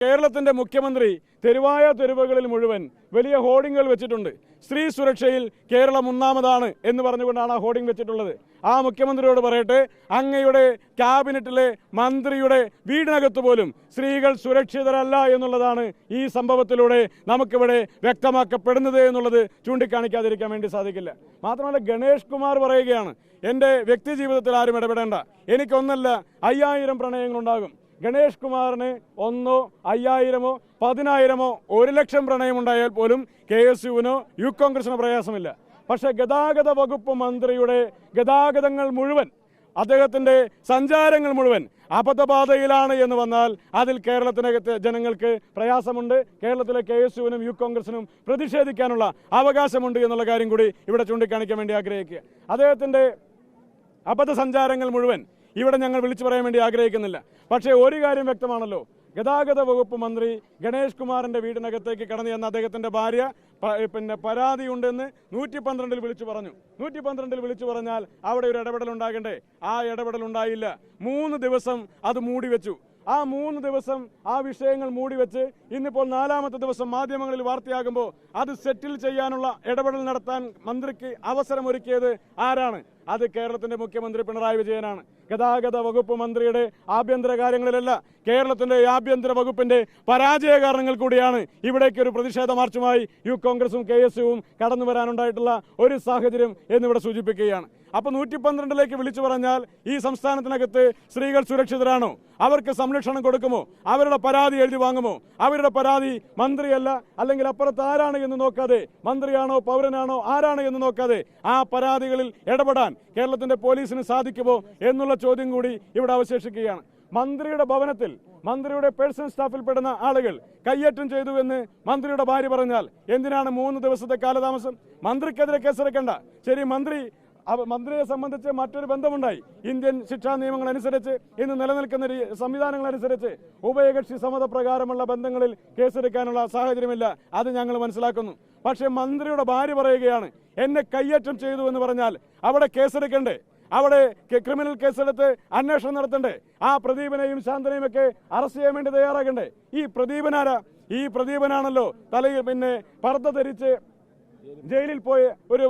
കേരളത്തിന്റെ മുഖ്യമന്ത്രി തെരുവായ തെരുവുകളിൽ മുഴുവൻ വലിയ ഹോർഡിങ്ങുകൾ വെച്ചിട്ടുണ്ട്. സ്ത്രീ സുരക്ഷയിൽ കേരളം ഒന്നാമതാണ് എന്ന് പറഞ്ഞുകൊണ്ടാണ് ആ ഹോർഡിംഗ് വെച്ചിട്ടുള്ളത്. ആ മുഖ്യമന്ത്രിയോട് പറയട്ടെ, അങ്ങയുടെ ക്യാബിനറ്റിലെ മന്ത്രിയുടെ വീടിനകത്ത് പോലും സ്ത്രീകൾ സുരക്ഷിതരല്ല എന്നുള്ളതാണ് ഈ സംഭവത്തിലൂടെ നമുക്കിവിടെ വ്യക്തമാക്കപ്പെടുന്നത് എന്നുള്ളത് ചൂണ്ടിക്കാണിക്കാതിരിക്കാൻ വേണ്ടി സാധിക്കില്ല. മാത്രമല്ല, ഗണേഷ് കുമാർ പറയുകയാണ്, എൻ്റെ വ്യക്തി ജീവിതത്തിൽ ആരും ഇടപെടേണ്ട, എനിക്കൊന്നല്ല 5000 പ്രണയങ്ങളുണ്ടാകും. ഗണേഷ് കുമാറിന് 1, 5000, 10000, 1,00,000 പ്രണയമുണ്ടായാൽ പോലും KSUവിനോ യൂത്ത് കോൺഗ്രസിനോ പ്രയാസമില്ല. പക്ഷേ ഗതാഗത വകുപ്പ് മന്ത്രിയുടെ ഗതാഗതങ്ങൾ മുഴുവൻ, അദ്ദേഹത്തിൻ്റെ സഞ്ചാരങ്ങൾ മുഴുവൻ അബദ്ധപാതയിലാണ് എന്ന് വന്നാൽ അതിൽ കേരളത്തിനകത്ത് ജനങ്ങൾക്ക് പ്രയാസമുണ്ട്. കേരളത്തിലെ KSUവിനും യൂത്ത് കോൺഗ്രസിനും പ്രതിഷേധിക്കാനുള്ള അവകാശമുണ്ട് എന്നുള്ള കാര്യം കൂടി ഇവിടെ ചൂണ്ടിക്കാണിക്കാൻ വേണ്ടി ആഗ്രഹിക്കുക. അദ്ദേഹത്തിൻ്റെ അബദ്ധ സഞ്ചാരങ്ങൾ മുഴുവൻ ഇവിടെ ഞങ്ങൾ വിളിച്ചു പറയാൻ വേണ്ടി ആഗ്രഹിക്കുന്നില്ല. പക്ഷേ ഒരു കാര്യം വ്യക്തമാണല്ലോ, ഗതാഗത വകുപ്പ് മന്ത്രി ഗണേഷ് കുമാറിൻ്റെ വീടിനകത്തേക്ക് കടന്നു ചെന്ന അദ്ദേഹത്തിൻ്റെ ഭാര്യ പരാതിയുണ്ടെന്ന് 112 വിളിച്ചു പറഞ്ഞു. 112 വിളിച്ചു പറഞ്ഞാൽ അവിടെ ഒരു ഇടപെടൽ ഉണ്ടാകണ്ടേ? ആ ഇടപെടൽ ഉണ്ടായില്ല. 3 ദിവസം അത് മൂടിവെച്ചു. ആ 3 ദിവസം ആ വിഷയങ്ങൾ മൂടിവെച്ച് ഇന്നിപ്പോൾ 4ാമത്തെ ദിവസം മാധ്യമങ്ങളിൽ വാർത്തയാകുമ്പോൾ അത് സെറ്റിൽ ചെയ്യാനുള്ള ഇടപെടൽ നടത്താൻ മന്ത്രിക്ക് അവസരമൊരുക്കിയത് ആരാണ്? അത് കേരളത്തിന്റെ മുഖ്യമന്ത്രി പിണറായി വിജയനാണ്. ഗതാഗത വകുപ്പ് മന്ത്രിയുടെ ആഭ്യന്തര കാര്യങ്ങളിലല്ല, കേരളത്തിന്റെ ആഭ്യന്തര വകുപ്പിന്റെ പരാജയ കാരണങ്ങൾ കൂടിയാണ് ഇവിടേക്ക് ഒരു പ്രതിഷേധ മാർച്ചുമായി യൂത്ത് കോൺഗ്രസും KSUവും കടന്നു വരാനുണ്ടായിട്ടുള്ള ഒരു സാഹചര്യം എന്നിവിടെ സൂചിപ്പിക്കുകയാണ്. അപ്പോൾ 112 വിളിച്ചു പറഞ്ഞാൽ ഈ സംസ്ഥാനത്തിനകത്ത് സ്ത്രീകൾ സുരക്ഷിതരാണോ? അവർക്ക് സംരക്ഷണം കൊടുക്കുമോ? അവരുടെ പരാതി എഴുതി വാങ്ങുമോ? അവരുടെ പരാതി മന്ത്രിയല്ല, അല്ലെങ്കിൽ അപ്പുറത്ത് ആരാണ് എന്ന് നോക്കാതെ, മന്ത്രിയാണോ പൗരനാണോ ആരാണ് എന്ന് നോക്കാതെ ആ പരാതികളിൽ ഇടപെടാൻ കേരളത്തിന്റെ പോലീസിന് സാധിക്കുമോ എന്നുള്ള ചോദ്യം കൂടി ഇവിടെ അവശേഷിക്കുകയാണ്. മന്ത്രിയുടെ ഭവനത്തിൽ മന്ത്രിയുടെ പേഴ്സണൽ സ്റ്റാഫിൽപ്പെടുന്ന ആളുകൾ കയ്യേറ്റം ചെയ്തു എന്ന് മന്ത്രിയുടെ ഭാര്യ പറഞ്ഞാൽ എന്തിനാണ് 3 ദിവസത്തെ കാലതാമസം? മന്ത്രിക്കെതിരെ കേസെടുക്കേണ്ട. ശരി, മന്ത്രിയെ സംബന്ധിച്ച് മറ്റൊരു ബന്ധമുണ്ടായി. ഇന്ത്യൻ ശിക്ഷാ നിയമങ്ങൾ അനുസരിച്ച്, ഇന്ന് നിലനിൽക്കുന്ന സംവിധാനങ്ങൾ അനുസരിച്ച് ഉഭയകക്ഷി സമ്മതപ്രകാരമുള്ള ബന്ധങ്ങളിൽ കേസെടുക്കാനുള്ള സാഹചര്യമില്ല. അത് ഞങ്ങൾ മനസ്സിലാക്കുന്നു. പക്ഷേ മന്ത്രിയുടെ ഭാര്യ പറയുകയാണ്, എന്നെ കയ്യേറ്റം ചെയ്തു എന്ന് പറഞ്ഞാൽ അവിടെ കേസെടുക്കണ്ടേ? അവിടെ ക്രിമിനൽ കേസെടുത്ത് അന്വേഷണം നടത്തണ്ടേ? ആ പ്രദീപനെയും ശാന്തനെയും ഒക്കെ അറസ്റ്റ് ചെയ്യാൻ വേണ്ടി തയ്യാറാകണ്ടേ? ഈ പ്രദീപനാരാ? ഈ പ്രദീപനാണല്ലോ തലയിൽ പർദ്ദ ധരിച്ച് ജയിലിൽ പോയ ഒരു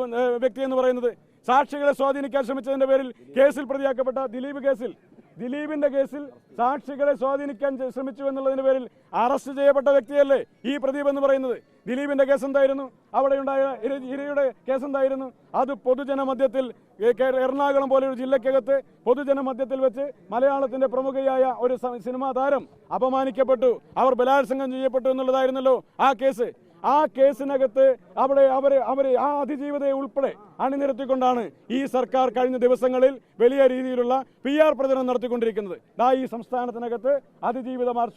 വ്യക്തി എന്ന് പറയുന്നത്. സാക്ഷികളെ സ്വാധീനിക്കാൻ ശ്രമിച്ചതിന്റെ പേരിൽ കേസിൽ പ്രതിയാക്കപ്പെട്ട ദിലീപിന്റെ കേസിൽ സാക്ഷികളെ സ്വാധീനിക്കാൻ ശ്രമിച്ചു എന്നുള്ളതിന്റെ പേരിൽ അറസ്റ്റ് ചെയ്യപ്പെട്ട വ്യക്തിയല്ലേ ഈ പ്രദീപ് എന്ന് പറയുന്നത്? ദിലീപിന്റെ കേസ് എന്തായിരുന്നു? അവിടെ ഉണ്ടായ ഇരയുടെ കേസ് എന്തായിരുന്നു? അത് പൊതുജന മധ്യത്തിൽ, എറണാകുളം പോലെ ഒരു ജില്ലക്കകത്ത് പൊതുജന മധ്യത്തിൽ വെച്ച് മലയാളത്തിന്റെ പ്രമുഖയായ ഒരു സിനിമാ താരം അപമാനിക്കപ്പെട്ടു, അവർ ബലാത്സംഗം ചെയ്യപ്പെട്ടു എന്നുള്ളതായിരുന്നല്ലോ ആ കേസ്. ആ കേസിനകത്ത് അവരെ ആ അതിജീവിതയെ ഉൾപ്പെടെ അണിനിരത്തിക്കൊണ്ടാണ് ഈ സർക്കാർ കഴിഞ്ഞ ദിവസങ്ങളിൽ വലിയ രീതിയിലുള്ള PR പ്രചരണം നടത്തിക്കൊണ്ടിരിക്കുന്നത്. ഈ സംസ്ഥാനത്തിനകത്ത് അതിജീവിതമാർ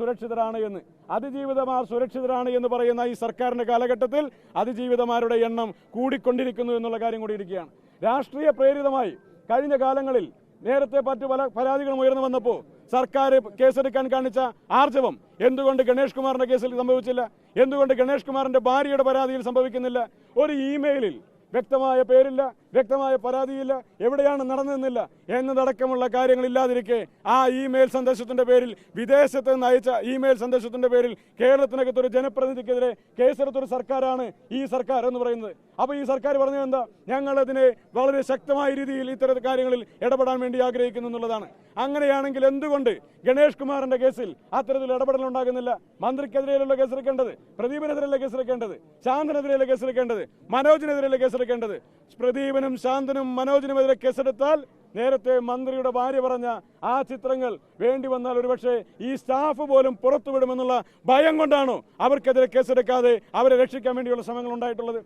സുരക്ഷിതരാണ് എന്ന് പറയുന്ന ഈ സർക്കാരിന്റെ കാലഘട്ടത്തിൽ അതിജീവിതമാരുടെ എണ്ണം കൂടിക്കൊണ്ടിരിക്കുന്നു എന്നുള്ള കാര്യം കൂടി ഇരിക്കുകയാണ്. രാഷ്ട്രീയ പ്രേരിതമായി കഴിഞ്ഞ കാലങ്ങളിൽ നേരത്തെ പല പരാതികളും ഉയർന്നു വന്നപ്പോൾ സർക്കാർ കേസെടുക്കാൻ കാണിച്ച ആർജവം എന്തുകൊണ്ട് ഗണേഷ് കുമാറിന്റെ കേസിൽ സംഭവിച്ചില്ല? എന്തുകൊണ്ട് ഗണേഷ് കുമാറിന്റെ ഭാര്യയുടെ പരാതിയിൽ സംഭവിക്കുന്നില്ല? ഒരു ഇമെയിലിൽ വ്യക്തമായ പേരില്ല, വ്യക്തമായ പരാതിയില്ല, എവിടെയാണ് നടന്നതെന്നില്ല എന്നതടക്കമുള്ള കാര്യങ്ങളില്ലാതിരിക്കെ ആ ഇമെയിൽ സന്ദേശത്തിന്റെ പേരിൽ, വിദേശത്ത് നിന്ന് അയച്ച ഇമെയിൽ സന്ദേശത്തിന്റെ പേരിൽ കേരളത്തിനകത്തൊരു ജനപ്രതിനിധിക്കെതിരെ കേസെടുത്തൊരു സർക്കാരാണ് ഈ സർക്കാർ എന്ന് പറയുന്നത്. അപ്പോൾ ഈ സർക്കാർ പറഞ്ഞത് എന്താ? ഞങ്ങളതിനെ വളരെ ശക്തമായ രീതിയിൽ ഇത്തരം കാര്യങ്ങളിൽ ഇടപെടാൻ വേണ്ടി ആഗ്രഹിക്കുന്നു എന്നുള്ളതാണ്. അങ്ങനെയാണെങ്കിൽ എന്തുകൊണ്ട് ഗണേഷ് കുമാറിന്റെ കേസിൽ അത്തരത്തിൽ ഇടപെടൽ ഉണ്ടാകുന്നില്ല? മന്ത്രിക്കെതിരെയുള്ള കേസെടുക്കേണ്ടത്, പ്രദീപിനെതിരെയുള്ള കേസെടുക്കേണ്ടത്, ശാന്തനെതിരെയുള്ള കേസെടുക്കേണ്ടത്, മനോജിനെതിരെയുള്ള കേസെടുക്കേണ്ടത്. പ്രദീപനും ശാന്തനും മനോജിനുമെതിരെ കേസെടുത്താൽ നേരത്തെ മന്ത്രിയുടെ ഭാര്യ പറഞ്ഞ ആ ചിത്രങ്ങൾ വേണ്ടി വന്നാൽ ഒരുപക്ഷെ ഈ സ്റ്റാഫ് പോലും പുറത്തുവിടുമെന്നുള്ള ഭയം കൊണ്ടാണോ അവർക്കെതിരെ കേസെടുക്കാതെ അവരെ രക്ഷിക്കാൻ വേണ്ടിയുള്ള ശ്രമങ്ങൾ ഉണ്ടായിട്ടുള്ളത്?